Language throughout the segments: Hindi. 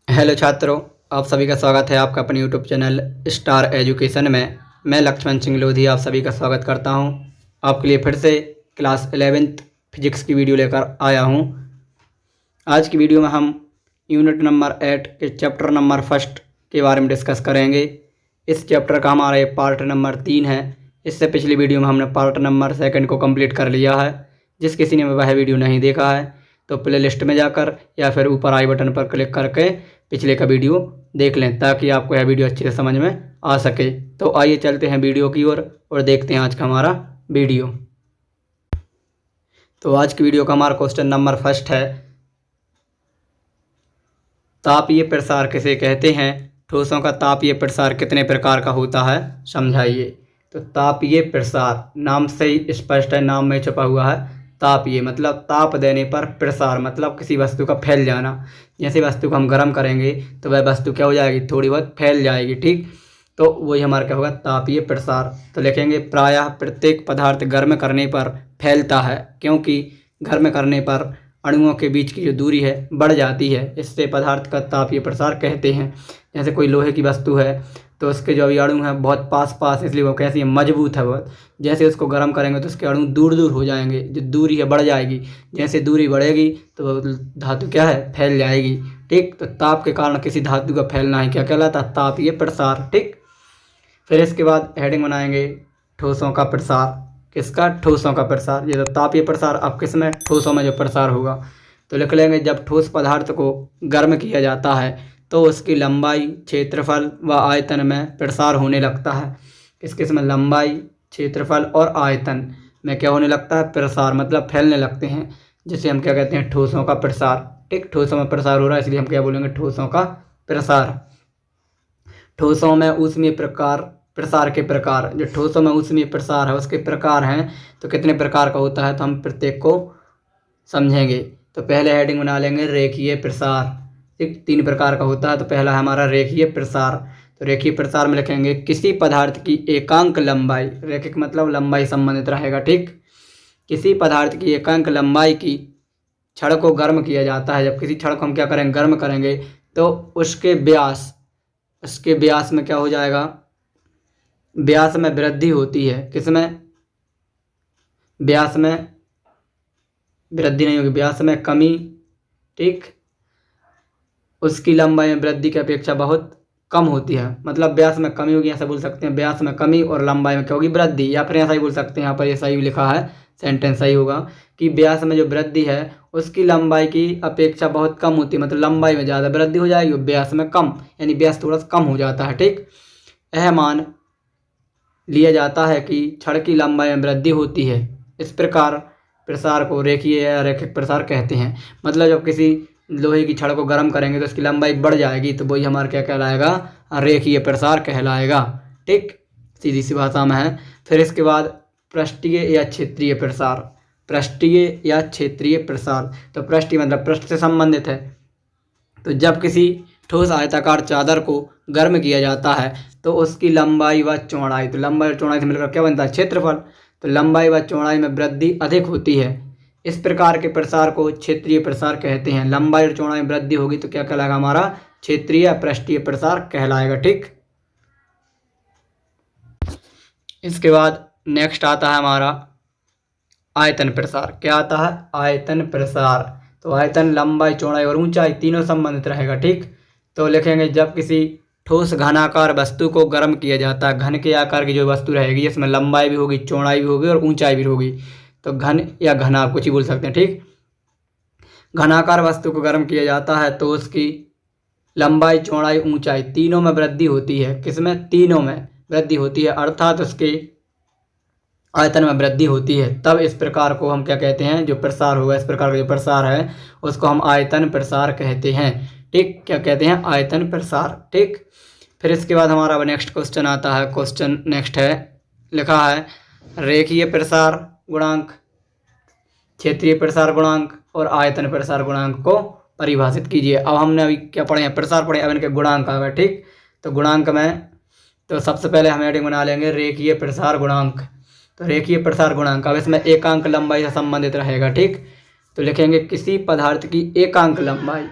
हेलो छात्रों, आप सभी का स्वागत है आपका अपने यूट्यूब चैनल स्टार एजुकेशन में। मैं लक्ष्मण सिंह लोधी आप सभी का स्वागत करता हूं। आपके लिए फिर से क्लास 11th फिजिक्स की वीडियो लेकर आया हूं। आज की वीडियो में हम यूनिट नंबर 8 के चैप्टर नंबर 1 के बारे में डिस्कस करेंगे। इस चैप्टर का हमारा ये पार्ट नंबर 3 है। इससे पिछली वीडियो में हमने पार्ट नंबर 2 को कंप्लीट कर लिया है। जिस किसी ने वह वीडियो नहीं देखा है तो प्ले लिस्ट में जाकर या फिर ऊपर आई बटन पर क्लिक करके पिछले का वीडियो देख लें, ताकि आपको यह वीडियो अच्छे से समझ में आ सके। तो आइए चलते हैं वीडियो की ओर और देखते हैं आज का हमारा वीडियो। तो आज की वीडियो का हमारा क्वेश्चन नंबर 1 है, तापीय प्रसार किसे कहते हैं? ठोसों का तापीय प्रसार कितने प्रकार का होता है, समझाइए। तो तापीय प्रसार नाम से ही स्पष्ट है, नाम में छुपा हुआ है। तापीय मतलब ताप देने पर, प्रसार मतलब किसी वस्तु का फैल जाना। जैसे वस्तु को हम गर्म करेंगे तो वह वस्तु क्या हो जाएगी, थोड़ी बहुत फैल जाएगी, ठीक। तो वही हमारा क्या होगा, तापीय प्रसार। तो लिखेंगे प्रायः प्रत्येक पदार्थ गर्म करने पर फैलता है, क्योंकि गर्म करने पर अणुओं के बीच की जो दूरी है बढ़ जाती है। इससे पदार्थ का तापीय प्रसार कहते हैं। जैसे कोई लोहे की वस्तु है तो उसके जो अभी अणु हैं बहुत पास पास, इसलिए वो कैसी है, मजबूत है बहुत। जैसे उसको गर्म करेंगे तो उसके अणु दूर दूर हो जाएंगे, जो दूरी है बढ़ जाएगी। जैसे दूरी बढ़ेगी तो धातु क्या है, फैल जाएगी, ठीक। तो ताप के कारण किसी धातु का फैलना ही क्या कहलाता है, तापीय प्रसार, ठीक। फिर इसके बाद हेडिंग बनाएंगे ठोसों का प्रसार। किसका, ठोसों का प्रसार। ये तो तापीय प्रसार, अब किस में, ठोसों में जो प्रसार होगा। तो लिख लेंगे जब ठोस पदार्थ को गर्म किया जाता है तो उसकी लंबाई, क्षेत्रफल व आयतन में प्रसार होने लगता है। किस किस में, लंबाई, क्षेत्रफल और आयतन में क्या होने लगता है, प्रसार मतलब फैलने लगते हैं, जिसे हम क्या कहते हैं, ठोसों का प्रसार, ठीक। ठोसों में प्रसार हो रहा है इसलिए हम क्या बोलेंगे, ठोसों का प्रसार। ठोसों में ऊष्मीय प्रसार के प्रकार, जो ठोसों में ऊष्मीय प्रसार है उसके प्रकार हैं। तो कितने प्रकार का होता है, तो हम प्रत्येक को समझेंगे। तो पहले हेडिंग बना लेंगे रेखीय प्रसार, ठीक। 3 प्रकार का होता है। तो पहला है हमारा रेखीय प्रसार। तो रेखीय प्रसार में लिखेंगे किसी पदार्थ की एकांक लंबाई, रेखिक मतलब लंबाई संबंधित रहेगा, ठीक। किसी पदार्थ की एकांक लंबाई की छड़ को गर्म किया जाता है। जब किसी छड़ को हम क्या करेंगे, गर्म करेंगे तो उसके व्यास में क्या हो जाएगा, व्यास में वृद्धि होती है। किसमें, व्यास में वृद्धि नहीं होगी, व्यास में कमी, ठीक। उसकी लंबाई में वृद्धि की अपेक्षा बहुत कम होती है, मतलब व्यास में कमी होगी, ऐसा बोल सकते हैं। व्यास में कमी और लंबाई में क्या होगी, वृद्धि। या फिर ऐसा ही बोल सकते हैं, यहाँ पर ये सही लिखा है, सेंटेंस सही होगा कि व्यास में जो वृद्धि है उसकी लंबाई की अपेक्षा बहुत कम होती है, मतलब लंबाई में ज़्यादा वृद्धि हो जाएगी, व्यास में कम, यानी व्यास थोड़ा सा कम हो जाता है, ठीक। यह मान लिया जाता है कि छड़ की लंबाई में वृद्धि होती है। इस प्रकार प्रसार को रेखीय या रैखिक प्रसार कहते हैं। मतलब जब किसी लोहे की छड़ को गर्म करेंगे तो उसकी लंबाई बढ़ जाएगी, तो वही हमारा क्या कहलाएगा, रेखीय प्रसार कहलाएगा, ठीक। सीधी सी भाषा में है। फिर इसके बाद पृष्ठीय या क्षेत्रीय प्रसार। पृष्ठीय या क्षेत्रीय प्रसार, तो पृष्ठीय मतलब पृष्ठ से संबंधित है। तो जब किसी ठोस आयताकार चादर को गर्म किया जाता है तो उसकी लंबाई व चौड़ाई, तो लंबाई और चौड़ाई से मिलकर क्या बनता है, क्षेत्रफल। तो लंबाई व चौड़ाई में वृद्धि अधिक होती है। इस प्रकार के प्रसार को क्षेत्रीय प्रसार कहते हैं। लंबाई और चौड़ाई में वृद्धि होगी तो क्या कहलाएगा, हमारा क्षेत्रीय या पृष्ठीय प्रसार कहलाएगा, ठीक। इसके बाद नेक्स्ट आता है हमारा आयतन प्रसार। क्या आता है, आयतन प्रसार। तो आयतन लंबाई, चौड़ाई और ऊंचाई तीनों संबंधित रहेगा, ठीक। तो लिखेंगे जब किसी ठोस घनाकार वस्तु को गर्म किया जाता है, घन के आकार की जो वस्तु रहेगी जिसमें लंबाई भी होगी, चौड़ाई भी होगी और ऊंचाई भी होगी, तो घन या घना आप कुछ ही बोल सकते हैं, ठीक। घनाकार वस्तु को गर्म किया जाता है तो उसकी लंबाई, चौड़ाई, ऊंचाई तीनों में वृद्धि होती है। किसमें, तीनों में वृद्धि होती है, अर्थात उसके आयतन में वृद्धि होती है। तब इस प्रकार को हम क्या कहते हैं, जो प्रसार होगा, इस प्रकार का जो प्रसार है उसको हम आयतन प्रसार कहते हैं, ठीक। क्या कहते हैं, आयतन प्रसार, ठीक। फिर इसके बाद हमारा नेक्स्ट क्वेश्चन आता है। क्वेश्चन नेक्स्ट है, लिखा है रेखीय प्रसार गुणांक, क्षेत्रीय प्रसार गुणांक और आयतन प्रसार गुणांक को परिभाषित कीजिए। अब हमने अभी क्या पढ़े हैं, प्रसार पढ़े, अब इनके गुणांक आ गए, ठीक। तो गुणांक में तो सबसे पहले हम हेडिंग बना लेंगे रेखीय प्रसार गुणांक। तो रेखीय प्रसार गुणांक, अब इसमें एकांक लंबाई से संबंधित रहेगा, ठीक। तो लिखेंगे किसी पदार्थ की एकांक लंबाई,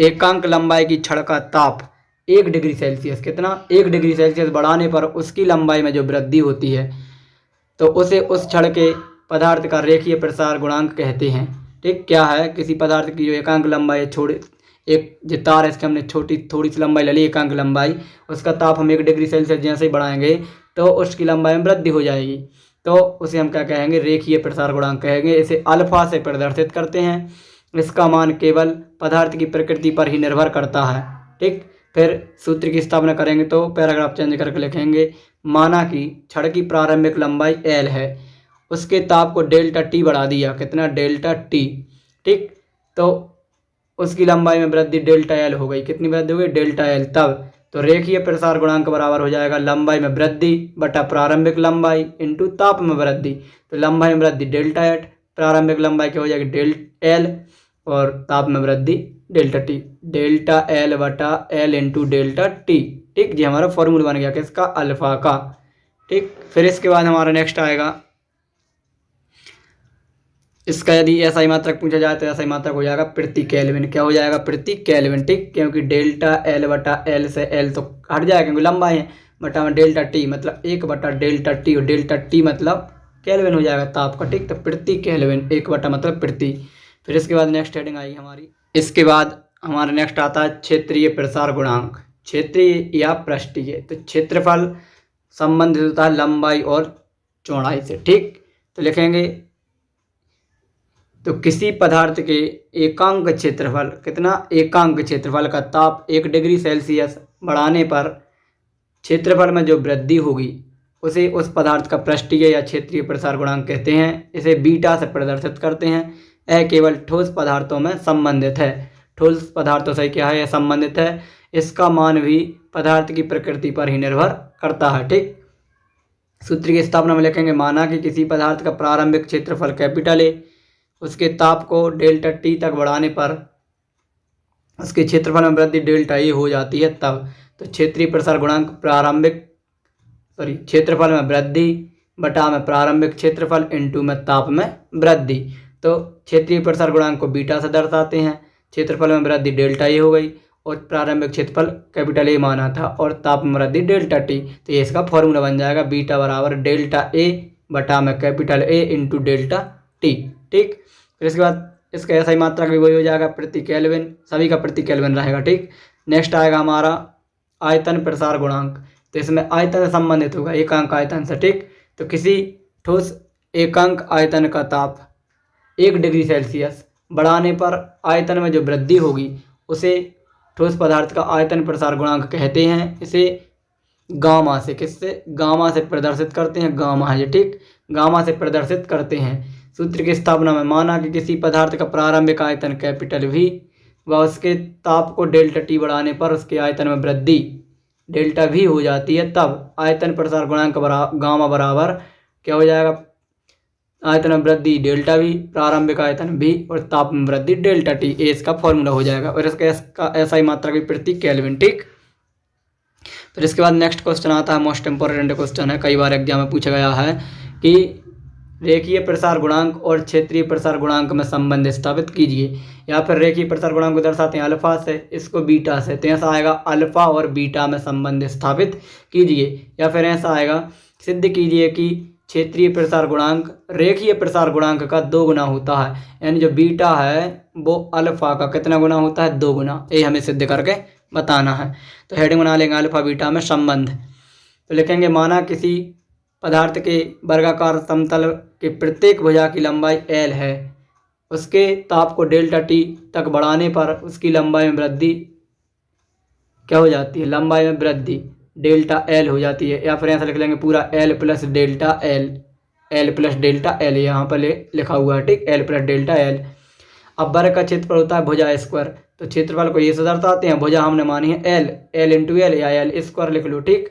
एकांक लंबाई की छड़ का ताप 1 डिग्री सेल्सियस, कितना 1 डिग्री सेल्सियस बढ़ाने पर उसकी लंबाई में जो वृद्धि होती है तो उसे उस छड़ के पदार्थ का रेखीय प्रसार गुणांक कहते हैं। ठीक, क्या है, किसी पदार्थ की जो एकांक लंबाई है, छोड़ एक जो तार है इसके हमने छोटी थोड़ी सी लंबाई ले ली एकांक लंबाई, उसका ताप हम 1 डिग्री सेल्सियस जैसे ही बढ़ाएंगे तो उसकी लंबाई में वृद्धि हो जाएगी, तो उसे हम क्या कहेंगे, रेखीय प्रसार गुणांक कहेंगे। इसे अल्फा से प्रदर्शित करते हैं। इसका मान केवल पदार्थ की प्रकृति पर ही निर्भर करता है। ठीक, फिर सूत्र की स्थापना करेंगे तो पैराग्राफ चेंज करके लिखेंगे, माना कि छड़ की प्रारंभिक लंबाई L है, उसके ताप को डेल्टा टी बढ़ा दिया, कितना डेल्टा टी। ठीक, तो उसकी लंबाई में वृद्धि डेल्टा एल हो गई, कितनी वृद्धि हो गई, डेल्टा एल। तब तो रेखीय प्रसार गुणांक बराबर हो जाएगा लंबाई में वृद्धि बटा प्रारंभिक लंबाई इंटू ताप में वृद्धि। तो लंबाई में वृद्धि डेल्टा एट, प्रारंभिक लंबाई क्या हो जाएगी डेल्टा एल, और ताप में वृद्धि डेल्टा टी, डेल्टा एल बटा एल इंटू डेल्टा टी। ठीक, ये हमारा फॉर्मूला बन गया किसका, अल्फा का। ठीक, फिर इसके बाद हमारा नेक्स्ट आएगा, इसका यदि ऐसा मात्रक पूछा जाए तो ऐसा मात्रक हो जाएगा प्रति केल्विन, क्या हो जाएगा, प्रति केल्विन। ठीक, क्योंकि डेल्टा एल बटा एल से एल तो हट जाएगा क्योंकि लंबाई है, बटा में डेल्टा टी मतलब 1 बटा डेल्टा टी, और डेल्टा टी मतलब केल्विन हो जाएगा ताप का। ठीक, तो प्रति केल्विन 1 बटा मतलब प्रति। फिर इसके बाद नेक्स्ट हेडिंग आएगी हमारी, इसके बाद हमारा नेक्स्ट आता है क्षेत्रीय प्रसार गुणांक, क्षेत्रीय या पृष्ठीय। तो क्षेत्रफल संबंधित होता है लंबाई और चौड़ाई से। ठीक, तो लिखेंगे, तो किसी पदार्थ के एकांक क्षेत्रफल, कितना एकांक क्षेत्रफल का ताप 1 डिग्री सेल्सियस बढ़ाने पर क्षेत्रफल में जो वृद्धि होगी उसे उस पदार्थ का पृष्ठीय या क्षेत्रीय प्रसार गुणांक कहते हैं। इसे बीटा से प्रदर्शित करते हैं। यह केवल ठोस पदार्थों में संबंधित है, ठोस पदार्थों से क्या है, यह संबंधित है। इसका मान भी पदार्थ की प्रकृति पर ही निर्भर करता है। ठीक, सूत्र की स्थापना में लिखेंगे, माना कि किसी पदार्थ का प्रारंभिक क्षेत्रफल कैपिटल ए, उसके ताप को डेल्टा टी तक बढ़ाने पर उसके क्षेत्रफल में वृद्धि डेल्टा ए हो जाती है। तब तो क्षेत्रीय प्रसार गुणांक क्षेत्रफल में वृद्धि बटा में प्रारंभिक क्षेत्रफल इंटू में ताप में वृद्धि। तो क्षेत्रीय प्रसार गुणांक को बीटा से दर्शाते हैं। क्षेत्रफल में वृद्धि डेल्टा ए हो गई और प्रारंभिक क्षेत्रफल कैपिटल ए माना था और ताप में वृद्धि डेल्टा टी। तो ये इसका फॉर्मूला बन जाएगा, बीटा बराबर डेल्टा ए बटा में capital A into delta T. ठीक, फिर इसके बाद इसका ऐसा ही मात्रा का वही हो जाएगा प्रति केल्विन, सभी का प्रति केल्विन रहेगा। ठीक, नेक्स्ट आएगा हमारा आयतन प्रसार गुणांक। तो इसमें आयतन संबंधित होगा एकांक आयतन से। ठीक, तो किसी ठोस एकांक आयतन का ताप 1 डिग्री सेल्सियस बढ़ाने पर आयतन में जो वृद्धि होगी उसे ठोस पदार्थ का आयतन प्रसार गुणांक कहते हैं। इसे गामा से, किससे, गामा से प्रदर्शित करते हैं, गामा है। ठीक, गामा से प्रदर्शित करते हैं। सूत्र की स्थापना में, माना कि किसी पदार्थ का प्रारंभिक आयतन कैपिटल वी व उसके ताप को डेल्टा टी बढ़ाने पर उसके आयतन में वृद्धि डेल्टा वी हो जाती है। तब आयतन प्रसार गुणांक गामा बराबर क्या हो जाएगा, आयतन में वृद्धि डेल्टा वी, प्रारंभिक आयतन भी और ताप में वृद्धि डेल्टा टी। ए इसका फॉर्मूला हो जाएगा और इसका ऐसा ही मात्रा की प्रति केल्विन। ठीक, फिर इसके बाद नेक्स्ट क्वेश्चन आता है, मोस्ट इंपॉर्टेंट क्वेश्चन है, कई बार एग्जाम में पूछा गया है कि रेखीय प्रसार गुणांक और क्षेत्रीय प्रसार गुणांक में संबंध स्थापित कीजिए। या फिर रेखीय प्रसार गुणांक को दर्शाते हैं अल्फा से, इसको बीटा से। तो ऐसा आएगा, अल्फा और बीटा में संबंध स्थापित कीजिए। या फिर ऐसा आएगा, सिद्ध कीजिए कि क्षेत्रीय प्रसार गुणांक रेखीय प्रसार गुणांक का 2 गुना होता है। यानी जो बीटा है वो अल्फा का कितना गुना होता है, 2 गुना। ये हमें सिद्ध करके बताना है। तो हेडिंग बना लेंगे अल्फा बीटा में संबंध। तो लिखेंगे, माना किसी पदार्थ के वर्गाकार समतल के प्रत्येक भुजा की लंबाई L है, उसके ताप को डेल्टा टी तक बढ़ाने पर उसकी लंबाई में वृद्धि क्या हो जाती है, लंबाई में वृद्धि डेल्टा L हो जाती है। या फिर ऐसा लिख लेंगे पूरा L plus delta L, L plus delta L यहाँ पर लिखा हुआ है। ठीक, L प्लस डेल्टा L। अब वर्ग का क्षेत्रफल होता है भुजा स्क्वायर, तो क्षेत्रफल को ये से दर्शाते हैं, भुजा हमने मानी है L, L इंटू एल या L स्क्वायर लिख लो। ठीक,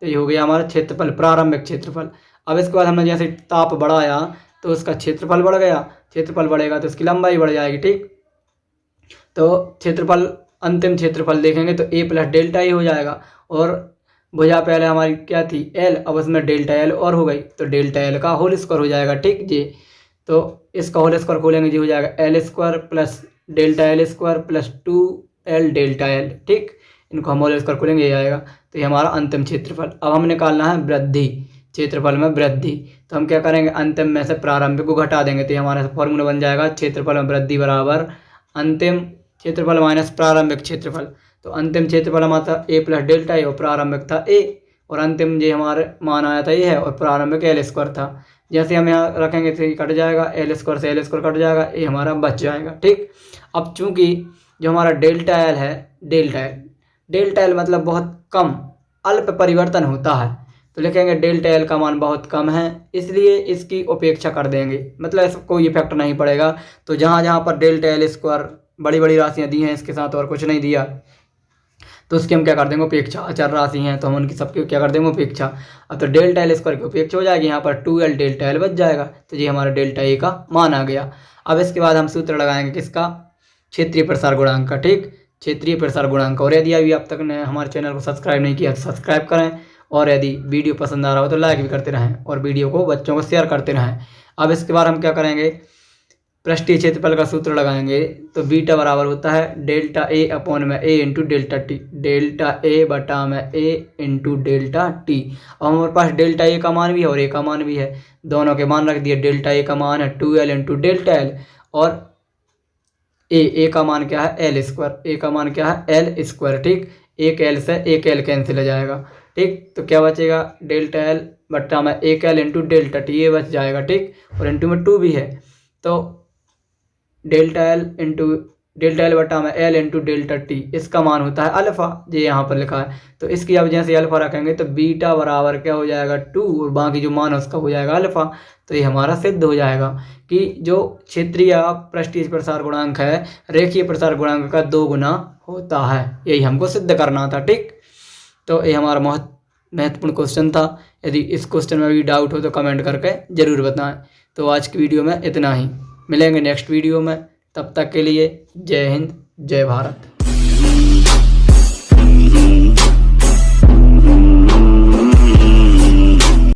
तो ये हो गया हमारा क्षेत्रफल, प्रारंभिक क्षेत्रफल। अब इसके बाद हमने जैसे ताप बढ़ाया तो उसका क्षेत्रफल बढ़ गया, क्षेत्रफल बढ़ेगा तो उसकी लंबाई बढ़ जाएगी। ठीक, तो क्षेत्रफल अंतिम क्षेत्रफल देखेंगे तो A प्लस डेल्टा ए हो जाएगा और भुजा पहले हमारी क्या थी L, अब उसमें डेल्टा L और हो गई तो डेल्टा L का होल स्क्वायर हो जाएगा। ठीक जी, तो इसका होल स्क्वायर खोलेंगे जी, हो जाएगा L square plus delta L square plus 2 L delta L. ठीक, इनको हम होल स्क्वायर खोलेंगे, ये आएगा। तो ये हमारा अंतिम क्षेत्रफल। अब हम निकालना है वृद्धि, क्षेत्रफल में वृद्धि। तो हम क्या करेंगे, अंतिम में से प्रारंभिक को घटा देंगे। तो ये हमारा फॉर्मूला बन जाएगा क्षेत्रफल में वृद्धि बराबर अंतिम क्षेत्रफल माइनस प्रारंभिक क्षेत्रफल। तो अंतिम क्षेत्रफल हमारा था ए प्लस डेल्टा ए और प्रारंभिक था ए, और अंतिम जो हमारे मान आया था ये है, और प्रारंभिक एल स्क्वायर था। जैसे हम यहाँ रखेंगे तो ये कट जाएगा, एल स्क्वायर से एल स्क्वायर कट जाएगा, ये हमारा बच जाएगा। ठीक, अब चूंकि जो हमारा डेल्टा एल है, डेल्टा एल मतलब बहुत कम अल्प परिवर्तन होता है, तो लिखेंगे डेल्टा एल का मान बहुत कम है, इसलिए इसकी उपेक्षा कर देंगे, मतलब इसको कोई इफेक्ट नहीं पड़ेगा। तो जहाँ जहाँ पर डेल्टा एल स्क्वायर बड़ी बड़ी राशियाँ दी हैं, इसके साथ और कुछ नहीं दिया, तो उसकी हम क्या कर देंगे उपेक्षा। अचर राशि हैं तो हम उनकी सबकी क्या कर देंगे उपेक्षा। अब तो डेल्टा एल स्क्वायर की उपेक्षा हो जाएगी, यहाँ पर 2l डेल्टा एल बच जाएगा। तो ये हमारा डेल्टा ए का मान आ गया। अब इसके बाद हम सूत्र लगाएंगे किसका, क्षेत्रीय प्रसार गुणांक का। ठीक, क्षेत्रीय प्रसार गुणांक। और यदि अभी आप तक ने हमारे चैनल को सब्सक्राइब नहीं किया तो सब्सक्राइब करें, और यदि वीडियो पसंद आ रहा हो तो लाइक भी करते रहें, और वीडियो को बच्चों को शेयर करते रहें। अब इसके बाद हम क्या करेंगे, पृष्ठीय क्षेत्रफल का सूत्र लगाएंगे। तो बीटा बराबर होता है डेल्टा ए अपॉन में ए into delta T, delta A बटा में ए इंटू डेल्टा टी। और हमारे पास डेल्टा ए का मान भी है और ए का मान भी है, दोनों के मान रख दिए। डेल्टा ए का मान है 2l इंटू डेल्टा एल, और ए का मान क्या है एल स्क्वायर, ए का मान क्या है एल स्क्वायर। ठीक, एक एल से एक एल कैंसिल हो जाएगा। ठीक, तो क्या बचेगा, डेल्टा एल बटा में एक एल इंटू डेल्टा टी, ये बच जाएगा। ठीक, और इंटू में 2 भी है, तो डेल्टा एल बटा में एल इंटू डेल्टा टी, इसका मान होता है अल्फा, ये यहाँ पर लिखा है। तो इसकी अब जैसे अल्फा रखेंगे तो बीटा बराबर क्या हो जाएगा 2, और बाकी जो मान है उसका हो जाएगा अल्फा। तो ये हमारा सिद्ध हो जाएगा कि जो क्षेत्रीय पृष्ठीय प्रसार गुणांक है रेखीय प्रसार गुणांक का 2 गुना होता है। यही हमको सिद्ध करना था। ठीक, तो ये हमारा महत्वपूर्ण क्वेश्चन था। यदि इस क्वेश्चन में भी डाउट हो तो कमेंट करके ज़रूर बताएं। तो आज की वीडियो में इतना ही, मिलेंगे नेक्स्ट वीडियो में, तब तक के लिए जय हिंद जय भारत।